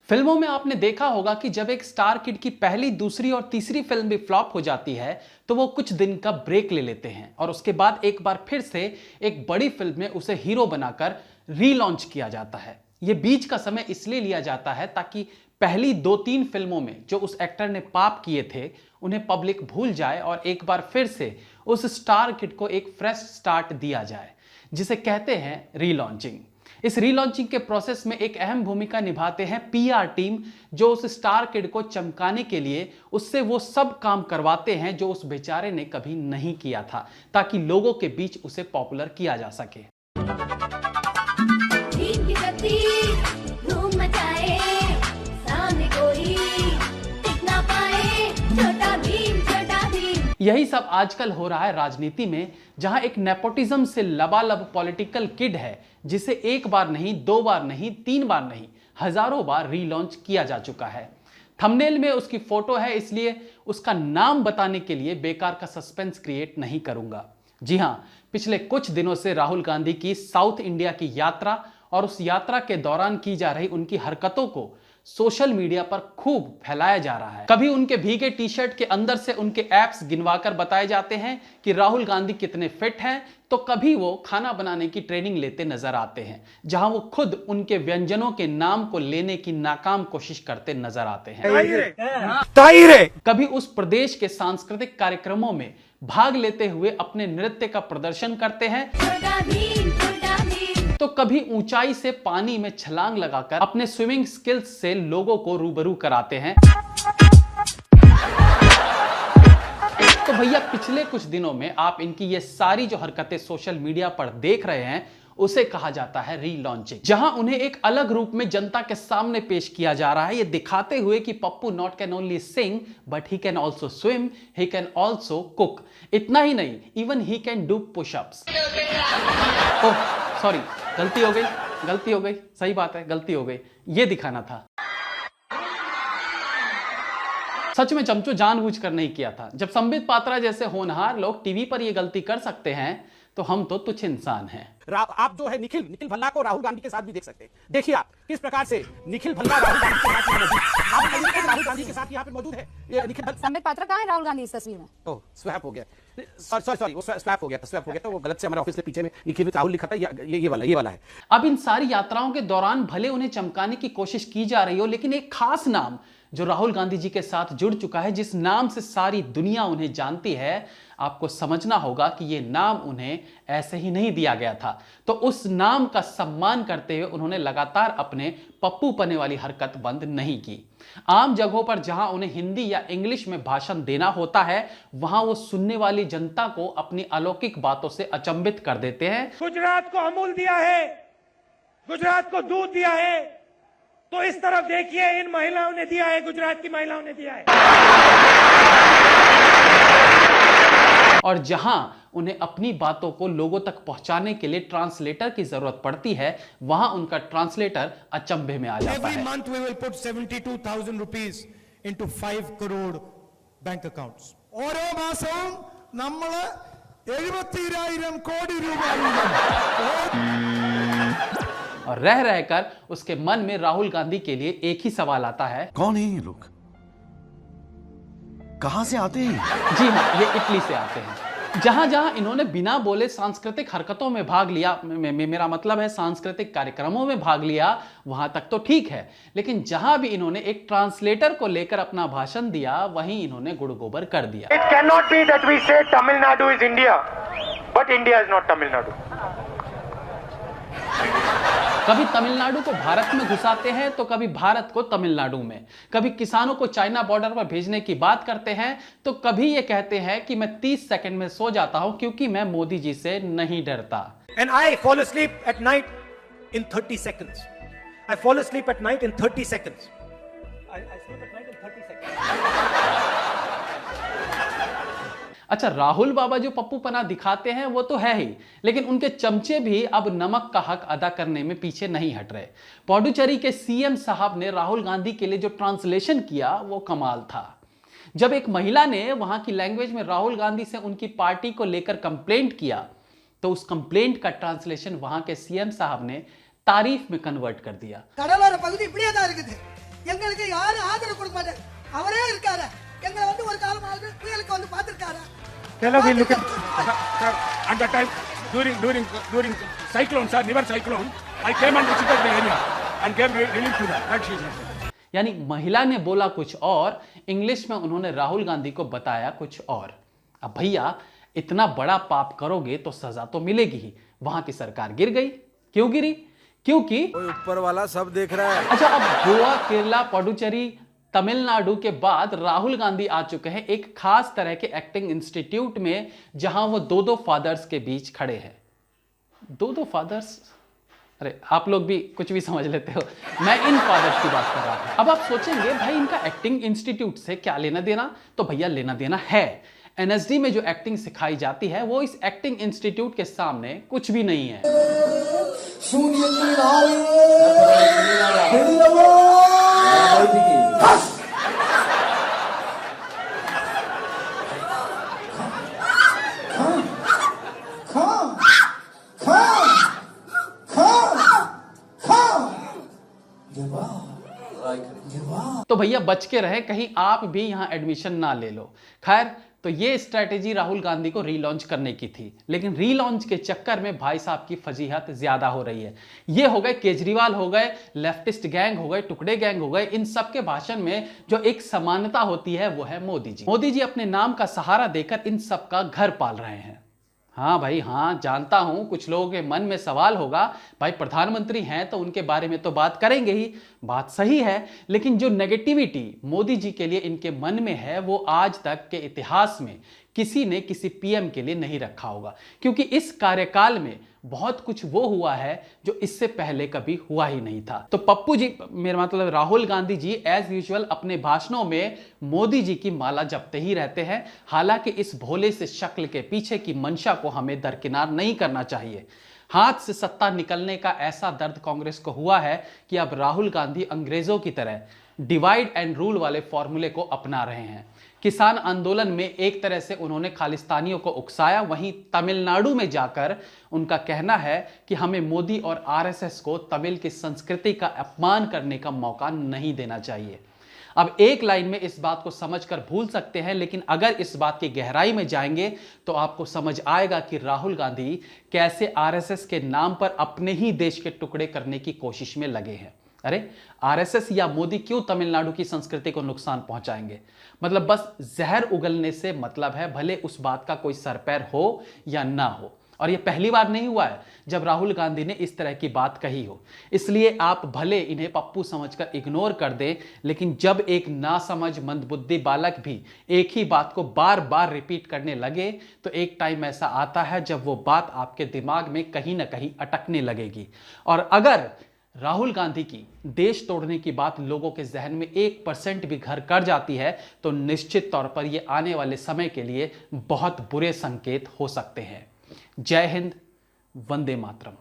फिल्मों में आपने देखा होगा कि जब एक स्टार किड की पहली, दूसरी और तीसरी फिल्म भी फ्लॉप हो जाती है तो वो कुछ दिन का ब्रेक ले लेते हैं और उसके बाद एक बार फिर से एक बड़ी फिल्म में उसे हीरो बनाकर रीलॉन्च किया जाता है। ये बीच का समय इसलिए लिया जाता है ताकि पहली 2-3 फिल्मों में जो उस एक्टर ने पाप किए थे उन्हें पब्लिक भूल जाए और एक बार फिर से उस स्टार किड को एक फ्रेश स्टार्ट दिया जाए, जिसे कहते हैं रीलॉन्चिंग। इस रीलॉन्चिंग के प्रोसेस में एक अहम भूमिका निभाते हैं पीआर टीम, जो उस स्टार किड को चमकाने के लिए उससे वो सब काम करवाते हैं जो उस बेचारे ने कभी नहीं किया था, ताकि लोगों के बीच उसे पॉपुलर किया जा सके। यही सब आजकल हो रहा है राजनीति में, जहां एक नेपोटिज्म से लबालब पॉलिटिकल किड है जिसे एक बार नहीं, 2 बार नहीं, 3 बार नहीं, हजारों बार रीलॉन्च किया जा चुका है। थंबनेल में उसकी फोटो है, इसलिए उसका नाम बताने के लिए बेकार का सस्पेंस क्रिएट नहीं करूंगा। जी हां, पिछले कुछ दिनों से राहुल गांधी की साउथ इंडिया की यात्रा और उस यात्रा के दौरान की जा रही उनकी हरकतों को सोशल मीडिया पर खूब फैलाया जा रहा है। कभी उनके भीगे टी शर्ट के अंदर से उनके एप्स गिनवाकर बताए जाते हैं कि राहुल गांधी कितने फिट हैं, तो कभी वो खाना बनाने की ट्रेनिंग लेते नजर आते हैं, जहां वो खुद उनके व्यंजनों के नाम को लेने की नाकाम कोशिश करते नजर आते हैं। कभी उस प्रदेश के सांस्कृतिक कार्यक्रमों में भाग लेते हुए अपने नृत्य का प्रदर्शन करते हैं, तो कभी ऊंचाई से पानी में छलांग लगाकर अपने स्विमिंग स्किल्स से लोगों को रूबरू कराते हैं। तो भैया, पिछले कुछ दिनों में आप इनकी ये सारी जो हरकतें सोशल मीडिया पर देख रहे हैं उसे कहा जाता है रीलॉन्चिंग, जहां उन्हें एक अलग रूप में जनता के सामने पेश किया जा रहा है, ये दिखाते हुए कि Pappu not can only sing but he can also swim, he can also cook. इतना ही नहीं, even he can do pushups. Oh sorry, गलती हो गई, सही बात है, गलती हो गई, ये दिखाना था। सच में चमचो जानबूझकर नहीं किया था। जब संबित पात्रा जैसे होनहार लोग टीवी पर ये गलती कर सकते हैं तो हम तो तुच्छ इंसान हैं। आप जो है निखिल भल्ला को राहुल गांधी के साथ भी देख सकते हैं। देखिए आप किस प्रकार से निखिल भल्ला राहुल गांधी के साथ राहुल गांधी के साथ यहाँ पे मौजूद है। ये निखिल संबित पात्रा कहाँ है राहुल गांधी इस तस्वीर में? ओह, स्वैप हो गया, सॉरी वो स्वैप हो गया तो वो गलत से हमारे ऑफिस के पीछे में निखिल राहुल लिखा था, ये वाला है। अब इन सारी यात्राओं के दौरान भले उन्हें चमकाने की कोशिश की जा रही हो, लेकिन एक खास नाम जो राहुल गांधी जी के साथ जुड़ चुका है, जिस नाम से सारी दुनिया उन्हें जानती है, आपको समझना होगा कि यह नाम उन्हें ऐसे ही नहीं दिया गया था। तो उस नाम का सम्मान करते हुए उन्होंने लगातार अपने पप्पू पने वाली हरकत बंद नहीं की। आम जगहों पर जहां उन्हें हिंदी या इंग्लिश में भाषण देना होता है, वहां वो सुनने वाली जनता को अपनी अलौकिक बातों से अचंभित कर देते हैं। गुजरात को अमूल दिया है, गुजरात को दूध दिया है, तो इस तरफ देखिए, इन महिलाओं ने दिया है, गुजरात की महिलाओं ने दिया है। और जहां उन्हें अपनी बातों को लोगों तक पहुंचाने के लिए ट्रांसलेटर की जरूरत पड़ती है, वहां उनका ट्रांसलेटर अचंभे में आ जाता है। Every month we will put 72,000 rupees into 5 crore bank accounts. ഓരോ മാസവും നമ്മൾ 72,000 കോടി രൂപ और रह रहकर उसके मन में राहुल गांधी के लिए एक ही सवाल आता है, कौन है ये लोग, कहां से आते हैं? जी हां, ये इटली से आते हैं। जहां जहां इन्होंने बिना बोले सांस्कृतिक हरकतों में भाग लिया, मेरा मतलब है सांस्कृतिक कार्यक्रमों में भाग लिया, वहां तक तो ठीक है, लेकिन जहां भी इन्होंने एक ट्रांसलेटर को लेकर अपना भाषण दिया, वहीं इन्होंने गुड़ गोबर कर दिया। It cannot be that we say Tamil Nadu is India, but India is not Tamil Nadu. कभी तमिलनाडु को भारत में घुसाते हैं तो कभी भारत को तमिलनाडु में, कभी किसानों को चाइना बॉर्डर पर भेजने की बात करते हैं तो कभी ये कहते हैं कि मैं 30 सेकंड में सो जाता हूं क्योंकि मैं मोदी जी से नहीं डरता। And I fall asleep at night in 30 seconds. I fall asleep at night in 30 seconds. I sleep at night in 30 seconds. अच्छा, राहुल बाबा जो पप्पू पना दिखाते हैं वो तो है ही, लेकिन उनके चमचे भी अब नमक का हक अदा करने में पीछे नहीं हट रहे। पौडुचेरी के सीएम साहब ने राहुल गांधी के लिए जो ट्रांसलेशन किया वो कमाल था। जब एक महिला ने वहां की लैंग्वेज में राहुल गांधी से उनकी पार्टी को लेकर कंप्लेंट किया, तो उस कंप्लेंट का ट्रांसलेशन वहां के सीएम साहब ने तारीफ में कन्वर्ट कर दिया। எங்களுக்கு யாரும் ஆதரவு கொடுக்க மாட்டாங்க. அவரே இருக்காரு. எங்களை வந்து ஒரு காலமாவது புயலுக்கு வந்து பார்த்திருக்காரு. Hello, we look at at that time during cyclone, sir, river cyclone, I came and visited the area and gave relief to that. That she said. यानी महिला ने बोला कुछ और, इंग्लिश में उन्होंने राहुल गांधी को बताया कुछ और। अब भैया इतना बड़ा पाप करोगे तो सजा तो मिलेगी ही। वहां की सरकार गिर गई। क्यों गिरी? क्योंकि ऊपर वाला सब देख रहा है। अच्छा, अब गोवा, केरला, पुडुचेरी, तमिलनाडु के बाद राहुल गांधी आ चुके हैं एक खास तरह के एक्टिंग इंस्टीट्यूट में, जहां वो दो फादर्स के बीच खड़े हैं। दो फादर्स, अरे आप लोग भी कुछ भी समझ लेते हो, मैं इन फादर्स की बात कर रहा था। अब आप सोचेंगे भाई इनका एक्टिंग इंस्टीट्यूट से क्या लेना देना, तो भैया लेना देना है। एनएसडी में जो एक्टिंग सिखाई जाती है वो इस एक्टिंग इंस्टीट्यूट के सामने कुछ भी नहीं है। तो भैया बच के रहे, कहीं आप भी यहां एडमिशन ना ले लो। खैर, तो ये स्ट्रैटेजी राहुल गांधी को रीलॉन्च करने की थी, लेकिन रीलॉन्च के चक्कर में भाई साहब की फजीहत ज्यादा हो रही है। ये हो गए केजरीवाल, हो गए लेफ्टिस्ट गैंग, हो गए टुकड़े गैंग, हो गए, इन सब के भाषण में जो एक समानता होती है वो है मोदी जी। मोदी जी अपने नाम का सहारा देकर इन सब का घर पाल रहे हैं। हाँ भाई हाँ, जानता हूं कुछ लोगों के मन में सवाल होगा, भाई प्रधानमंत्री हैं तो उनके बारे में तो बात करेंगे ही, बात सही है, लेकिन जो नेगेटिविटी मोदी जी के लिए इनके मन में है वो आज तक के इतिहास में किसी ने किसी पीएम के लिए नहीं रखा होगा, क्योंकि इस कार्यकाल में बहुत कुछ वो हुआ है जो इससे पहले कभी हुआ ही नहीं था। तो पप्पू जी, मेरा मतलब राहुल गांधी जी एज यूजुअल अपने भाषणों में मोदी जी की माला जपते ही रहते हैं। हालांकि इस भोले से शक्ल के पीछे की मंशा को हमें दरकिनार नहीं करना चाहिए। हाथ से सत्ता निकलने का ऐसा दर्द कांग्रेस को हुआ है कि अब राहुल गांधी अंग्रेजों की तरह डिवाइड एंड रूल वाले फॉर्मूले को अपना रहे हैं। किसान आंदोलन में एक तरह से उन्होंने खालिस्तानियों को उकसाया, वहीं तमिलनाडु में जाकर उनका कहना है कि हमें मोदी और आरएसएस को तमिल की संस्कृति का अपमान करने का मौका नहीं देना चाहिए। अब एक लाइन में इस बात को समझकर भूल सकते हैं, लेकिन अगर इस बात की गहराई में जाएंगे तो आपको समझ आएगा कि राहुल गांधी कैसे आरएसएस के नाम पर अपने ही देश के टुकड़े करने की कोशिश में लगे हैं। अरे आरएसएस या मोदी क्यों तमिलनाडु की संस्कृति को नुकसान पहुंचाएंगे? मतलब बस जहर उगलने से मतलब है, भले उस बात का कोई सर पैर हो या ना हो। और ये पहली बार नहीं हुआ है जब राहुल गांधी ने इस तरह की बात कही हो। इसलिए आप भले इन्हें पप्पू समझकर इग्नोर कर दें, लेकिन जब एक नासमझ मंदबुद्धि बालक भी एक ही बात को बार बार रिपीट करने लगे तो एक टाइम ऐसा आता है जब वो बात आपके दिमाग में कहीं ना कहीं अटकने लगेगी। और अगर राहुल गांधी की देश तोड़ने की बात लोगों के जहन में 1% भी घर कर जाती है तो निश्चित तौर पर यह आने वाले समय के लिए बहुत बुरे संकेत हो सकते हैं। जय हिंद, वंदे मातरम।